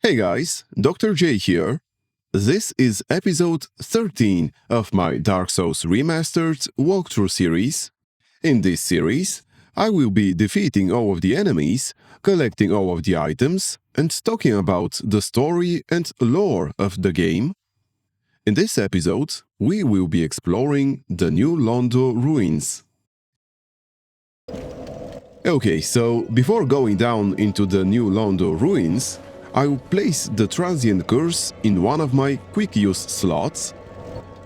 Hey guys, Dr. J here. This is episode 13 of my Dark Souls Remastered walkthrough series. In this series, I will be defeating all of the enemies, collecting all of the items, and talking about the story and lore of the game. In this episode, we will be exploring the new Londo ruins. Okay, so before going down into the new Londo ruins, I'll place the transient curse in one of my quick-use slots.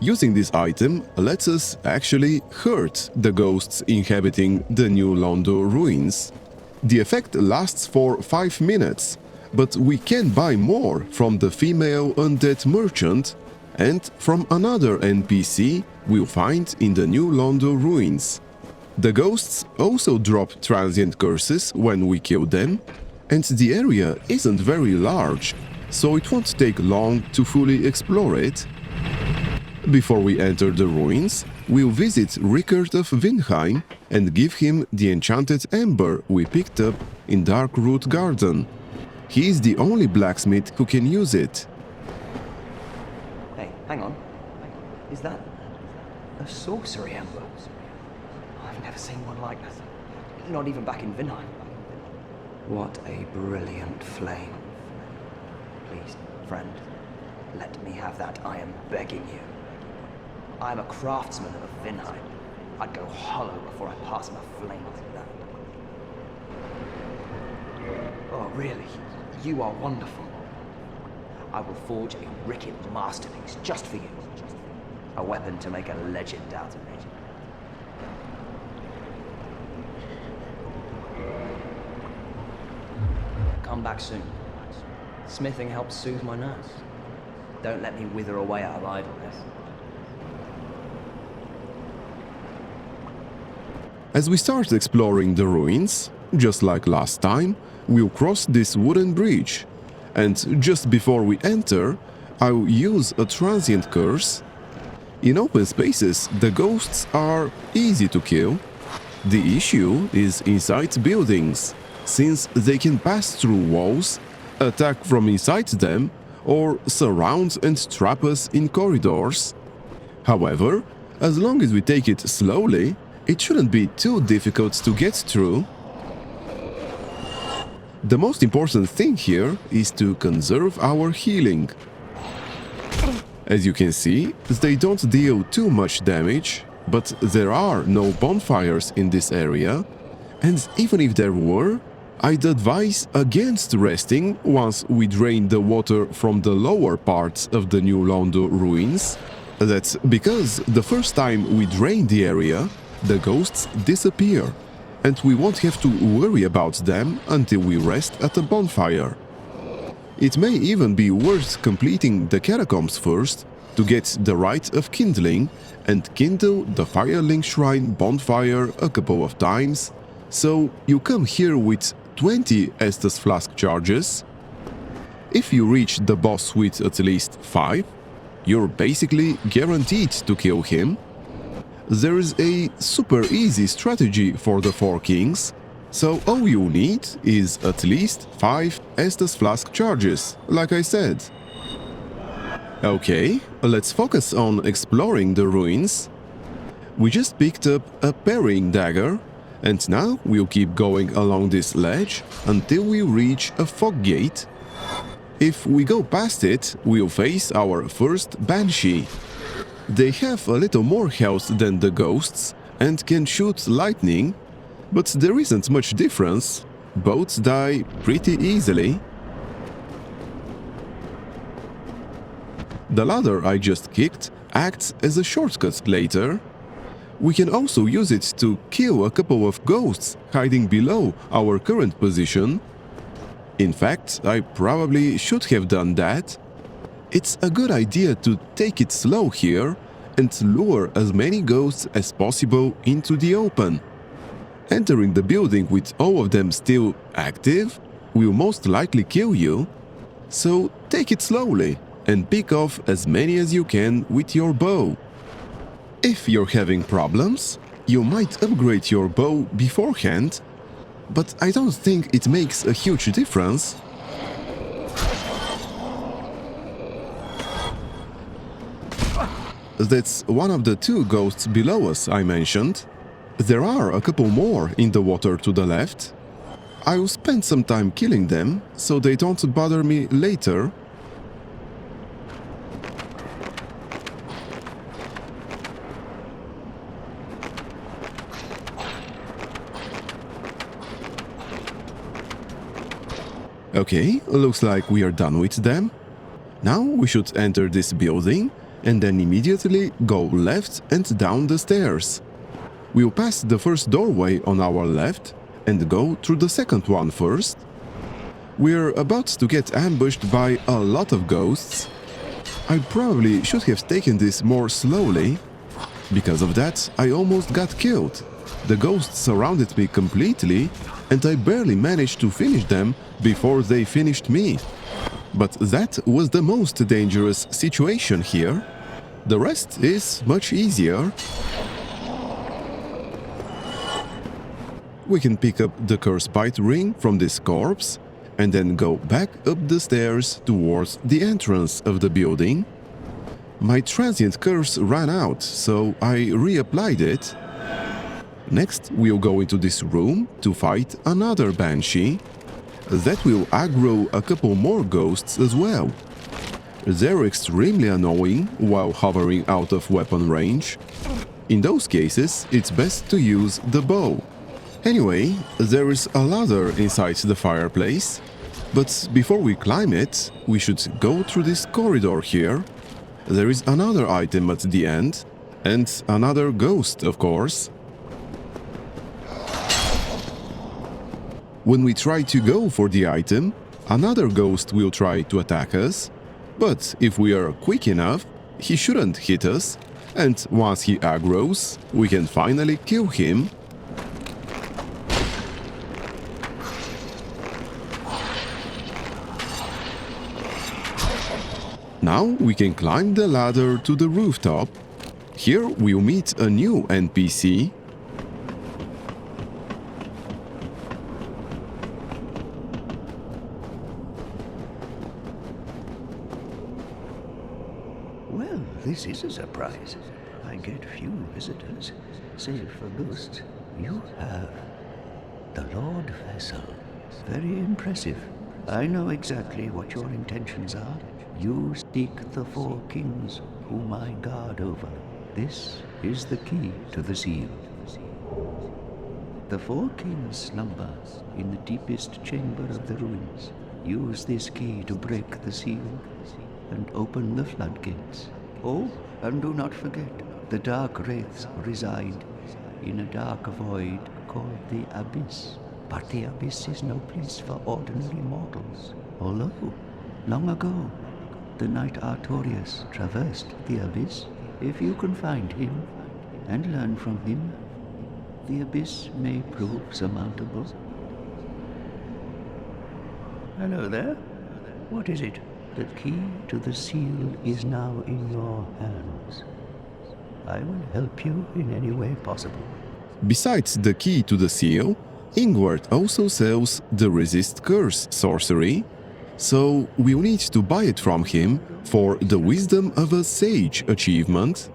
Using this item lets us actually hurt the ghosts inhabiting the new Londo ruins. The effect lasts for 5 minutes, but we can buy more from the female undead merchant and from another NPC we'll find in the new Londo ruins. The ghosts also drop transient curses when we kill them, and the area isn't very large, so it won't take long to fully explore it. Before we enter the ruins, we'll visit Rickert of Vinheim and give him the enchanted Ember we picked up in Darkroot Garden. He is the only blacksmith who can use it. Hey, hang on. Is that a sorcery Ember? I've never seen one like that. Not even back in Vinheim. What a brilliant flame. Please, friend, let me have that, I am begging you. I am a craftsman of Vinheim. I'd go hollow before I pass my flame like that. Oh, really? You are wonderful. I will forge a Rickert masterpiece just for you. A weapon to make a legend out of me. Come back soon. Smithing helps soothe my nerves. Don't let me wither away out of idleness. As we start exploring the ruins, just like last time, we'll cross this wooden bridge. And just before we enter, I'll use a transient curse. In open spaces, the ghosts are easy to kill. The issue is inside buildings, since they can pass through walls, attack from inside them, or surround and trap us in corridors. However, as long as we take it slowly, it shouldn't be too difficult to get through. The most important thing here is to conserve our healing. As you can see, they don't deal too much damage, but there are no bonfires in this area, and even if there were, I'd advise against resting once we drain the water from the lower parts of the new Londo ruins. That's because the first time we drain the area, the ghosts disappear, and we won't have to worry about them until we rest at a bonfire. It may even be worth completing the catacombs first to get the rite of kindling and kindle the Firelink Shrine bonfire a couple of times, so you come here with 20 Estus Flask charges. If you reach the boss with at least 5, you're basically guaranteed to kill him. There is a super easy strategy for the 4 kings, so all you need is at least 5 Estus Flask charges, like I said. Okay, let's focus on exploring the ruins. We just picked up a parrying dagger, and now we'll keep going along this ledge until we reach a fog gate. If we go past it, we'll face our first Banshee. They have a little more health than the ghosts and can shoot lightning, but there isn't much difference. Both die pretty easily. The ladder I just kicked acts as a shortcut later. We can also use it to kill a couple of ghosts hiding below our current position. In fact, I probably should have done that. It's a good idea to take it slow here and lure as many ghosts as possible into the open. Entering the building with all of them still active will most likely kill you, so take it slowly and pick off as many as you can with your bow. If you're having problems, you might upgrade your bow beforehand, but I don't think it makes a huge difference. That's one of the two ghosts below us I mentioned. There are a couple more in the water to the left. I'll spend some time killing them, so they don't bother me later. Okay, looks like we are done with them. Now we should enter this building and then immediately go left and down the stairs. We'll pass the first doorway on our left and go through the second one first. We're about to get ambushed by a lot of ghosts. I probably should have taken this more slowly. Because of that, I almost got killed. The ghosts surrounded me completely and I barely managed to finish them before they finished me. But that was the most dangerous situation here. The rest is much easier. We can pick up the curse bite ring from this corpse and then go back up the stairs towards the entrance of the building. My transient curse ran out, so I reapplied it. Next, we'll go into this room to fight another banshee. That will aggro a couple more ghosts as well. They're extremely annoying while hovering out of weapon range. In those cases, it's best to use the bow. Anyway, there is a ladder inside the fireplace, but before we climb it, we should go through this corridor here. There is another item at the end, and another ghost, of course. When we try to go for the item, another ghost will try to attack us, but if we are quick enough, he shouldn't hit us, and once he aggroes, we can finally kill him. Now we can climb the ladder to the rooftop. Here we'll meet a new NPC. Well, this is a surprise. I get few visitors, save for ghosts. You have the Lord Vessel. Very impressive. I know exactly what your intentions are. You seek the four kings whom I guard over. This is the key to the seal. The four kings slumber in the deepest chamber of the ruins. Use this key to break the seal and open the floodgates. Oh, and do not forget, the Darkwraiths reside in a dark void called the Abyss. But the Abyss is no place for ordinary mortals. Although, long ago, the knight Artorias traversed the Abyss. If you can find him and learn from him, the Abyss may prove surmountable. Hello there. What is it? The key to the seal is now in your hands. I will help you in any way possible. Besides the key to the seal, Ingward also sells the Resist Curse sorcery, so we'll need to buy it from him for the Wisdom of a Sage achievement.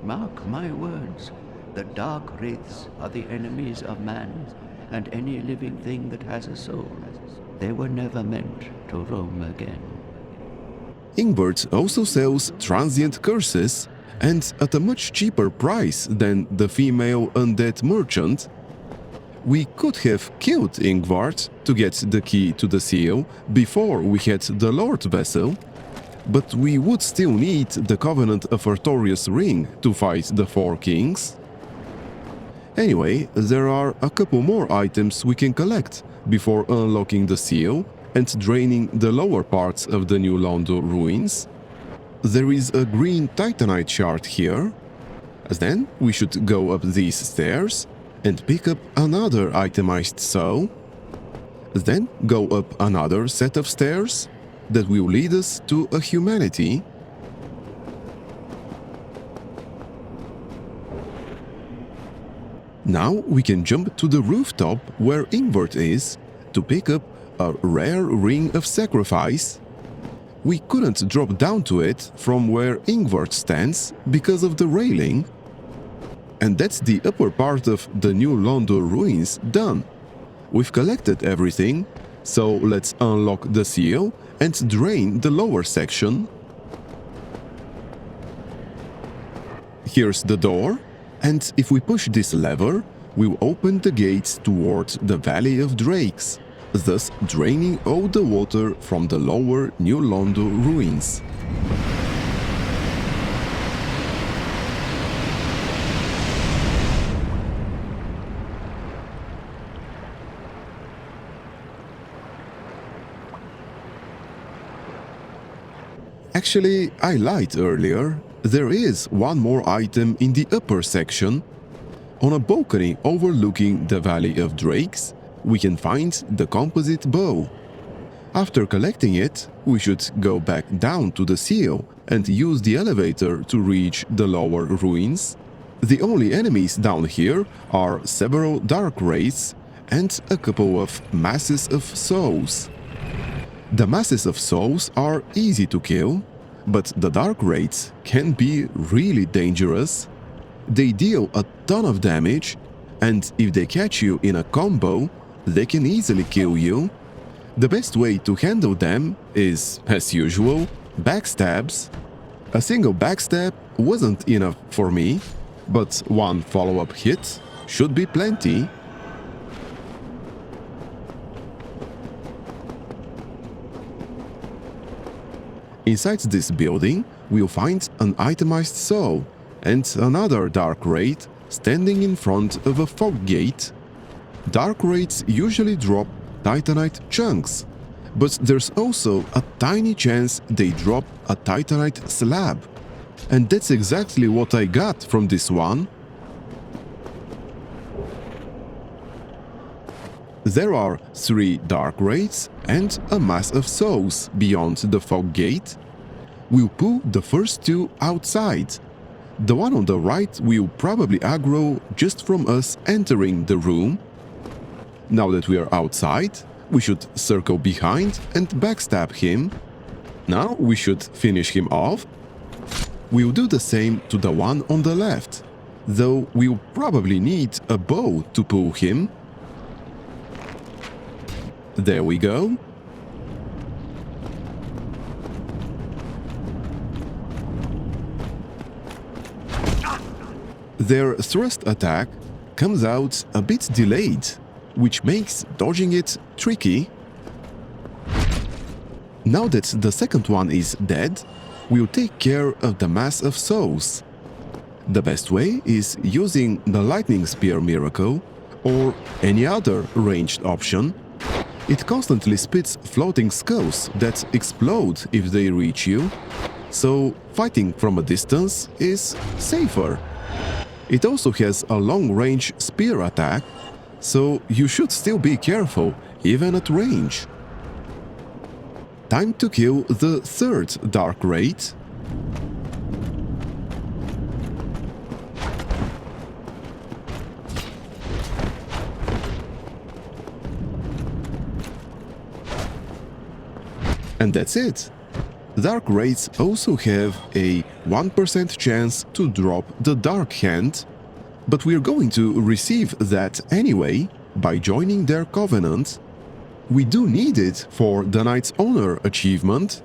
Mark my words, the Darkwraiths are the enemies of man and any living thing that has a soul. They were never meant to roam again. Ingward also sells transient curses, and at a much cheaper price than the female undead merchant. We could have killed Ingward to get the key to the seal before we had the Lord Vessel, but we would still need the Covenant of Artorias ring to fight the four kings. Anyway, there are a couple more items we can collect before unlocking the seal and draining the lower parts of the new Londo ruins. There is a green titanite shard here. Then we should go up these stairs and pick up another itemized soul. Then go up another set of stairs that will lead us to a humanity. Now we can jump to the rooftop where Ingward is to pick up a rare ring of sacrifice. we couldn't drop down to it from where Ingward stands because of the railing. And that's the upper part of the new Londo ruins done. We've collected everything, so let's unlock the seal and drain the lower section. Here's the door, and if we push this lever, we'll open the gates towards the Valley of Drakes, thus draining all the water from the lower New Londo ruins. Actually, I lied earlier. There is one more item in the upper section. On a balcony overlooking the Valley of Drakes, we can find the composite bow. After collecting it, we should go back down to the seal and use the elevator to reach the lower ruins. The only enemies down here are several Darkwraiths and a couple of masses of souls. The masses of souls are easy to kill, but the Darkwraiths can be really dangerous. They deal a ton of damage, and if they catch you in a combo, they can easily kill you. The best way to handle them is, as usual, backstabs. A single backstab wasn't enough for me, but one follow-up hit should be plenty. Inside this building, we'll find an itemized soul and another Darkwraith standing in front of a fog gate. Darkwraiths usually drop titanite chunks, but there's also a tiny chance they drop a titanite slab. And that's exactly what I got from this one. There are 3 Darkwraiths and a mass of souls beyond the fog gate. We'll pull the first 2 outside. The one on the right will probably aggro just from us entering the room. Now that we are outside, we should circle behind and backstab him. Now we should finish him off. We'll do the same to the one on the left, though we'll probably need a bow to pull him. There we go. Their thrust attack comes out a bit delayed, which makes dodging it tricky. Now that the second one is dead, we'll take care of the mass of souls. The best way is using the lightning spear miracle or any other ranged option. It constantly spits floating skulls that explode if they reach you, so fighting from a distance is safer. It also has a long-range spear attack, so you should still be careful, even at range. Time to kill the third Darkwraith. And that's it. Darkwraiths also have a 1% chance to drop the Dark Hand, but we're going to receive that anyway by joining their Covenant. We do need it for the Knight's Honor achievement,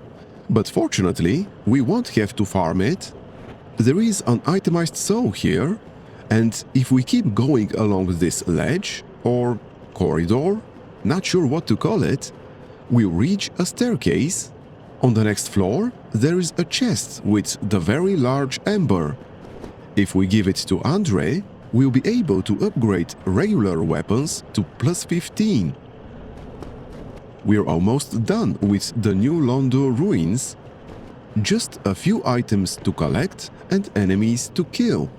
but fortunately we won't have to farm it. There is an itemized soul here, and if we keep going along this ledge or corridor, not sure what to call it, we'll reach a staircase. On the next floor, there is a chest with the very large Ember. If we give it to Andre, we'll be able to upgrade regular weapons to +15. We're almost done with the new Londo ruins. Just a few items to collect and enemies to kill.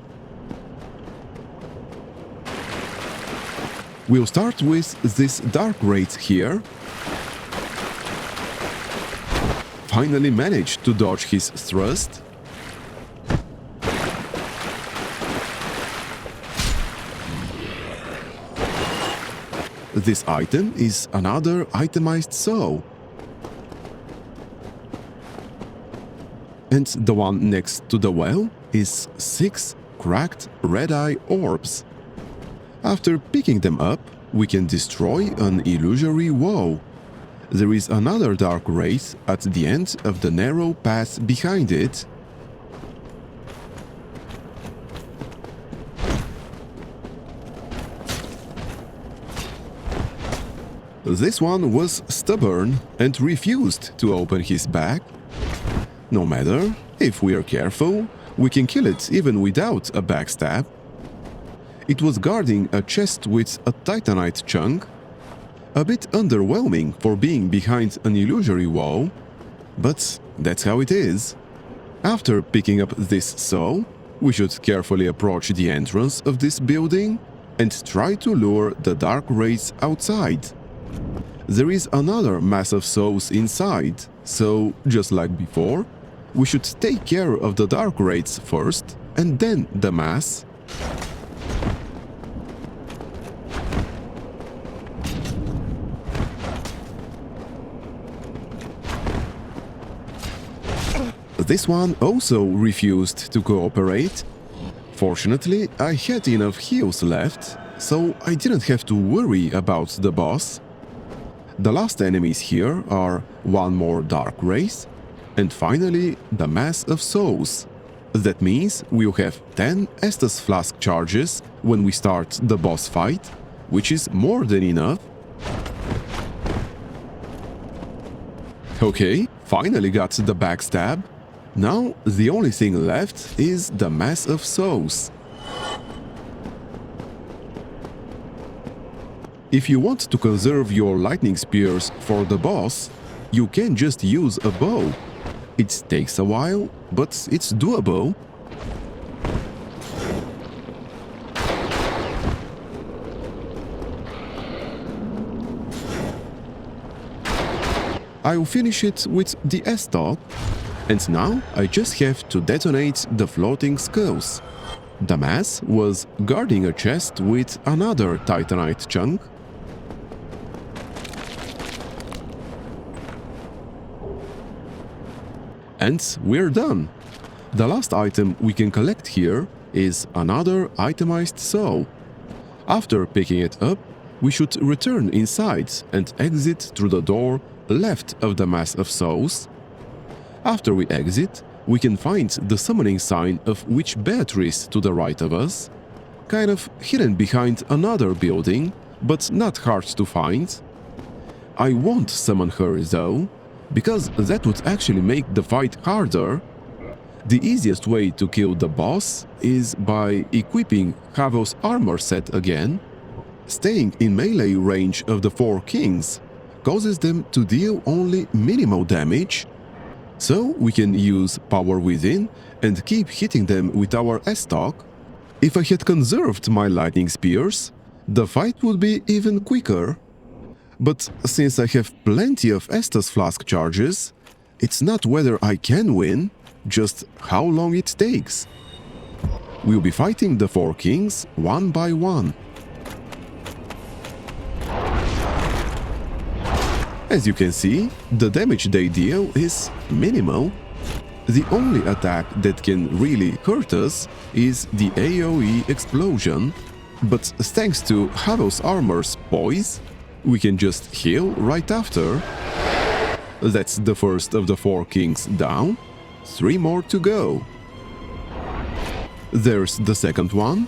We'll start with this Darkwraith here. Finally managed to dodge his thrust. This item is another itemized soul. and the one next to the well is 6 cracked red-eye orbs. After picking them up, we can destroy an illusory wall. There is another Darkwraith at the end of the narrow path behind it. This one was stubborn and refused to open his bag. No matter, if we are careful, we can kill it even without a backstab. It was guarding a chest with a titanite chunk. A bit underwhelming for being behind an illusory wall, but that's how it is. After picking up this soul, we should carefully approach the entrance of this building and try to lure the Darkwraith outside. There is another mass of souls inside, so just like before, we should take care of the Darkwraiths first and then the mass. This one also refused to cooperate. Fortunately, I had enough heals left, so I didn't have to worry about the boss. The last enemies here are one more Darkwraith, and finally the Mass of Souls. That means we'll have 10 Estus Flask charges when we start the boss fight, which is more than enough. Okay, finally got the backstab. Now the only thing left is the Mass of Souls. If you want to conserve your lightning spears for the boss, you can just use a bow. It takes a while, but it's doable. I'll finish it with the S-Talk, and now I just have to detonate the floating skulls. The mass was guarding a chest with another titanite chunk. And we're done. The last item we can collect here is another itemized soul. After picking it up, we should return inside and exit through the door left of the Mass of Souls. After we exit, we can find the summoning sign of Witch Beatrice to the right of us, kind of hidden behind another building, but not hard to find. I won't summon her though, because that would actually make the fight harder. The easiest way to kill the boss is by equipping Havos armor set again. Staying in melee range of the 4 kings causes them to deal only minimal damage, so we can use Power Within and keep hitting them with our S-Talk. If I had conserved my lightning spears, the fight would be even quicker. But since I have plenty of Estus Flask charges, it's not whether I can win, just how long it takes. We'll be fighting the 4 kings one by one. As you can see, the damage they deal is minimal. The only attack that can really hurt us is the AoE explosion, but thanks to Havos armor's poise, we can just heal right after. That's the first of the 4 kings down, 3 more to go. There's the second one.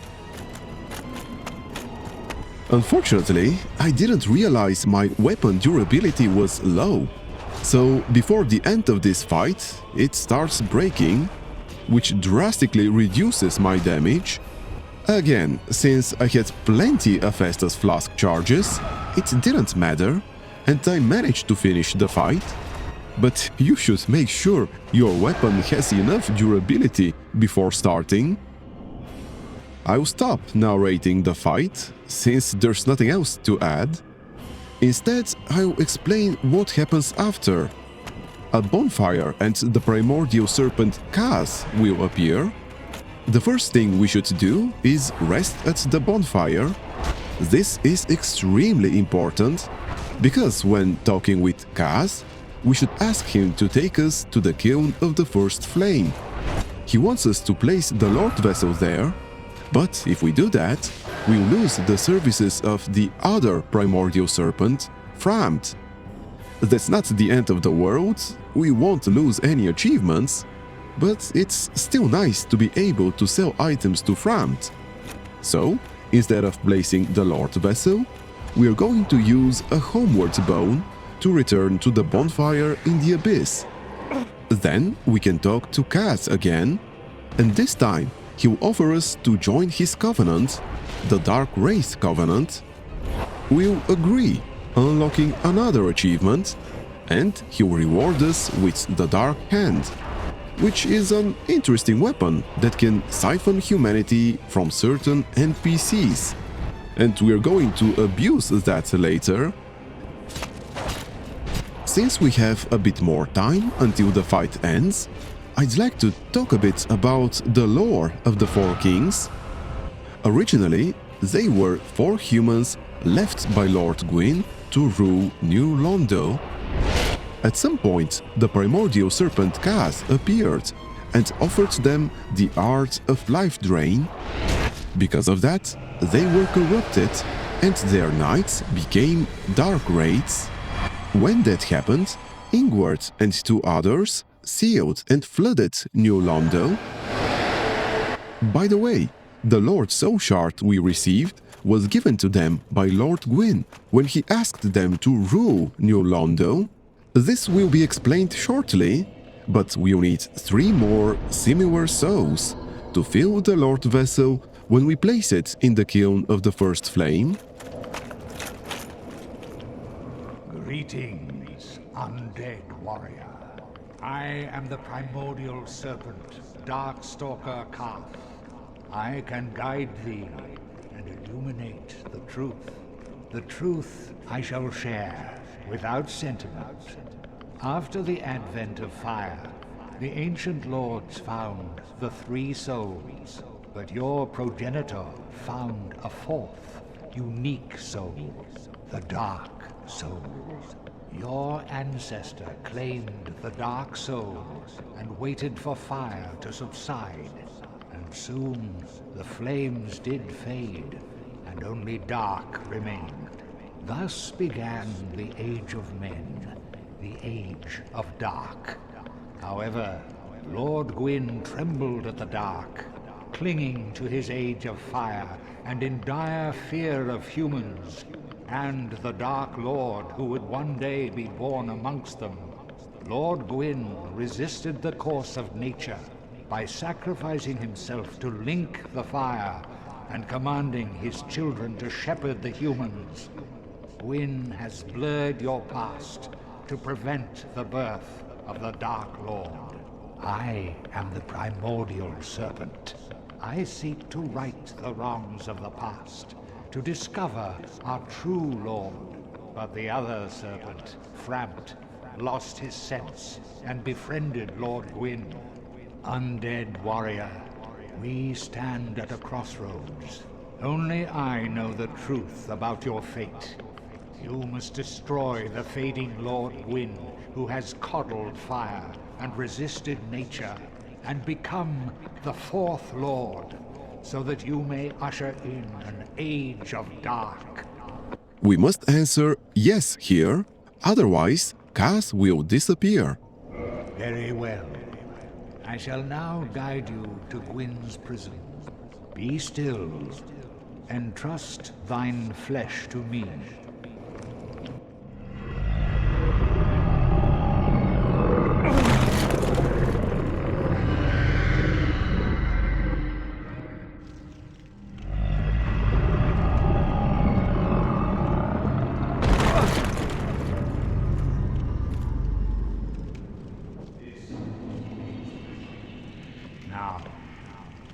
Unfortunately, I didn't realize my weapon durability was low, so before the end of this fight, it starts breaking, which drastically reduces my damage. Again, since I had plenty of Estus Flask charges, it didn't matter, and I managed to finish the fight. But you should make sure your weapon has enough durability before starting. I'll stop narrating the fight, since there's nothing else to add. Instead, I'll explain what happens after. A bonfire and the primordial serpent Kaathe will appear. The first thing we should do is rest at the bonfire. This is extremely important, because when talking with Kaathe, we should ask him to take us to the kiln of the first flame. He wants us to place the Lord vessel there, but if we do that, we'll lose the services of the other primordial serpent, Frampt. That's not the end of the world, we won't lose any achievements, but it's still nice to be able to sell items to Frampt. So, instead of placing the Lord vessel, we are going to use a homeward bone to return to the bonfire in the abyss. Then we can talk to Kaathe again, and this time he'll offer us to join his covenant, the Darkwraith Covenant. We'll agree, unlocking another achievement, and he'll reward us with the Dark Hand, which is an interesting weapon that can siphon humanity from certain NPCs. And we're going to abuse that later. Since we have a bit more time until the fight ends, I'd like to talk a bit about the lore of the Four Kings. Originally, they were 4 humans left by Lord Gwyn to rule New Londo. At some point, the primordial serpent Kaathe appeared and offered them the art of life drain. Because of that, they were corrupted and their knights became Darkwraiths. When that happened, Ingward and 2 others sealed and flooded New Londo. By the way, the Lord Soul Shard we received was given to them by Lord Gwyn when he asked them to rule New Londo. This will be explained shortly, but we'll need 3 more similar souls to fill the Lord vessel when we place it in the kiln of the first flame. Greetings, undead warrior. I am the primordial serpent, Darkstalker Kaathe. I can guide thee and illuminate the truth. The truth I shall share without sentiment. After the advent of fire, the ancient lords found the 3 souls, but your progenitor found a 4th, unique soul, the Dark Soul. Your ancestor claimed the Dark Soul and waited for fire to subside, and soon the flames did fade, and only dark remained. Thus began the Age of Men, the Age of Dark. However, Lord Gwyn trembled at the dark, clinging to his Age of Fire and in dire fear of humans, and the Dark Lord who would one day be born amongst them. Lord Gwyn resisted the course of nature by sacrificing himself to link the fire and commanding his children to shepherd the humans. Gwyn has blurred your past to prevent the birth of the Dark Lord. I am the primordial serpent. I seek to right the wrongs of the past, to discover our true Lord. But the other serpent, Frampt, lost his sense and befriended Lord Gwyn. Undead warrior, we stand at a crossroads. Only I know the truth about your fate. You must destroy the fading Lord Gwyn, who has coddled fire and resisted nature, and become the 4th Lord, so that you may usher in an age of dark. We must answer yes here, otherwise Kaathe will disappear. Very well. I shall now guide you to Gwyn's prison. Be still, and trust thine flesh to me.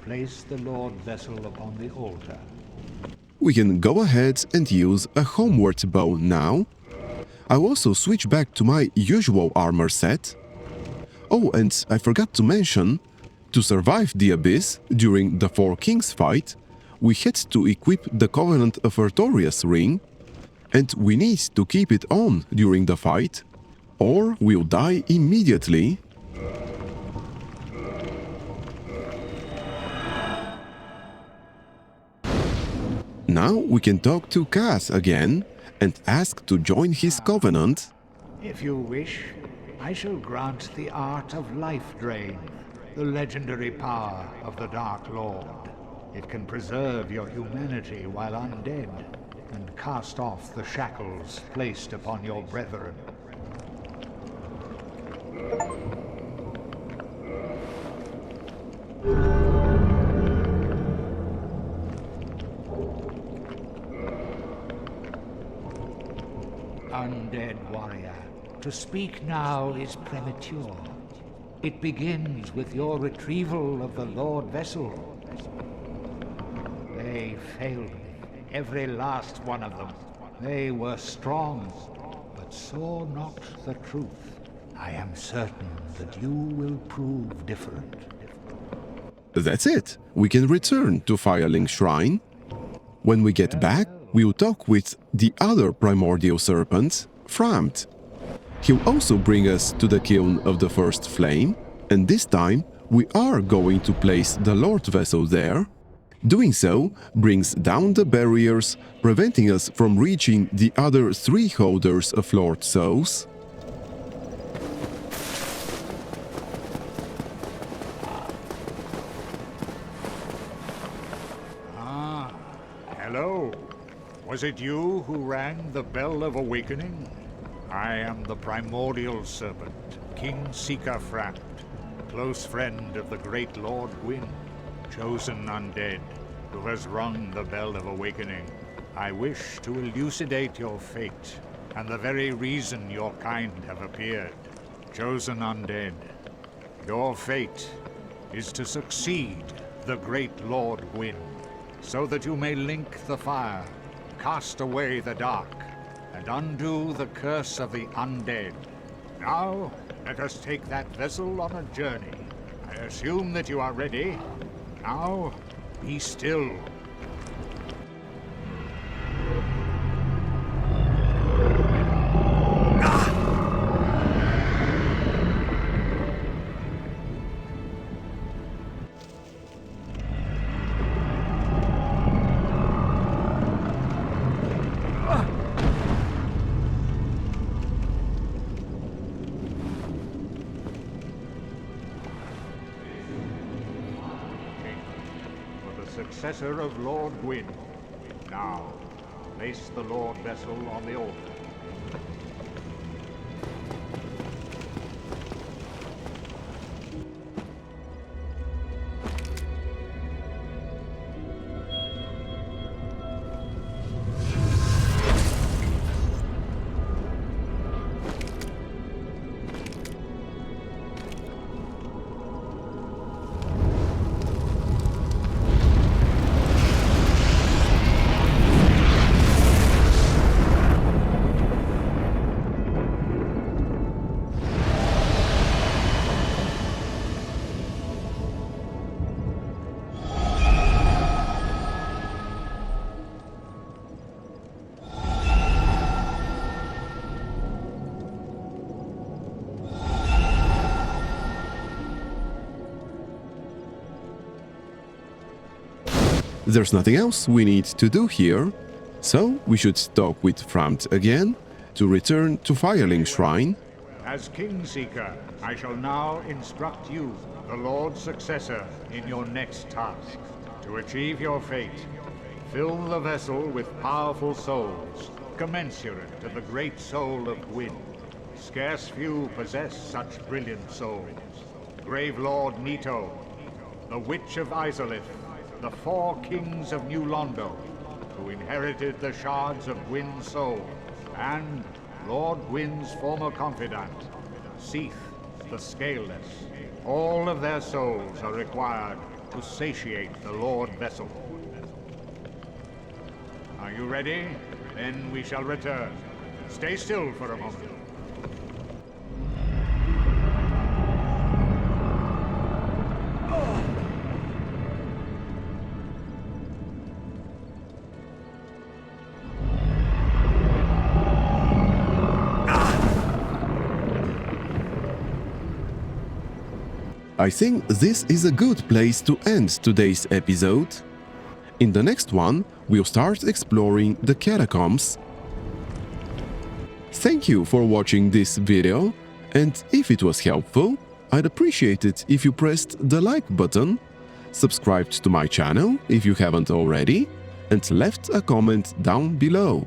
Place the Lord vessel upon the altar. We can go ahead and use a homeward bow now. I'll also switch back to my usual armor set. Oh, and I forgot to mention, to survive the Abyss during the Four Kings fight, we had to equip the Covenant of Artorias ring, and we need to keep it on during the fight, or we'll die immediately. Now we can talk to Kaathe again and ask to join his Covenant. If you wish, I shall grant the art of life drain, the legendary power of the Dark Lord. It can preserve your humanity while undead, and cast off the shackles placed upon your brethren. Undead warrior, to speak now is premature. It begins with your retrieval of the Lord Vessel. They failed me, every last one of them. They were strong, but saw not the truth. I am certain that you will prove different. That's it. We can return to Firelink Shrine. When we get back, we'll talk with the other primordial serpent, Frampt. He'll also bring us to the kiln of the first flame, and this time we are going to place the Lord Vessel there. Doing so brings down the barriers, preventing us from reaching the other 3 holders of Lord Souls. Hello. Was it you who rang the Bell of Awakening? I am the Primordial Serpent, King Seeker Frampt, close friend of the great Lord Gwyn, chosen undead, who has rung the Bell of Awakening. I wish to elucidate your fate, and the very reason your kind have appeared. Chosen undead, your fate is to succeed the great Lord Gwyn, so that you may link the fire, cast away the dark, and undo the curse of the undead. Now, let us take that vessel on a journey. I assume that you are ready. Now, be still. Successor of Lord Gwyn. Now, place the Lord Vessel on the altar. There's nothing else we need to do here, so we should talk with Frampt again to return to Firelink Shrine. As King Seeker, I shall now instruct you, the Lord's successor, in your next task. To achieve your fate, fill the vessel with powerful souls, commensurate to the great soul of Gwyn. Scarce few possess such brilliant souls. Grave Lord Nito, the Witch of Izalith, the 4 kings of New Londo, who inherited the shards of Gwyn's soul, and Lord Gwyn's former confidant, Seath, the Scaleless. All of their souls are required to satiate the Lord Vessel. Are you ready? Then we shall return. Stay still for a moment. I think this is a good place to end today's episode. In the next one, we'll start exploring the catacombs. Thank you for watching this video, and if it was helpful, I'd appreciate it if you pressed the like button, subscribed to my channel if you haven't already, and left a comment down below.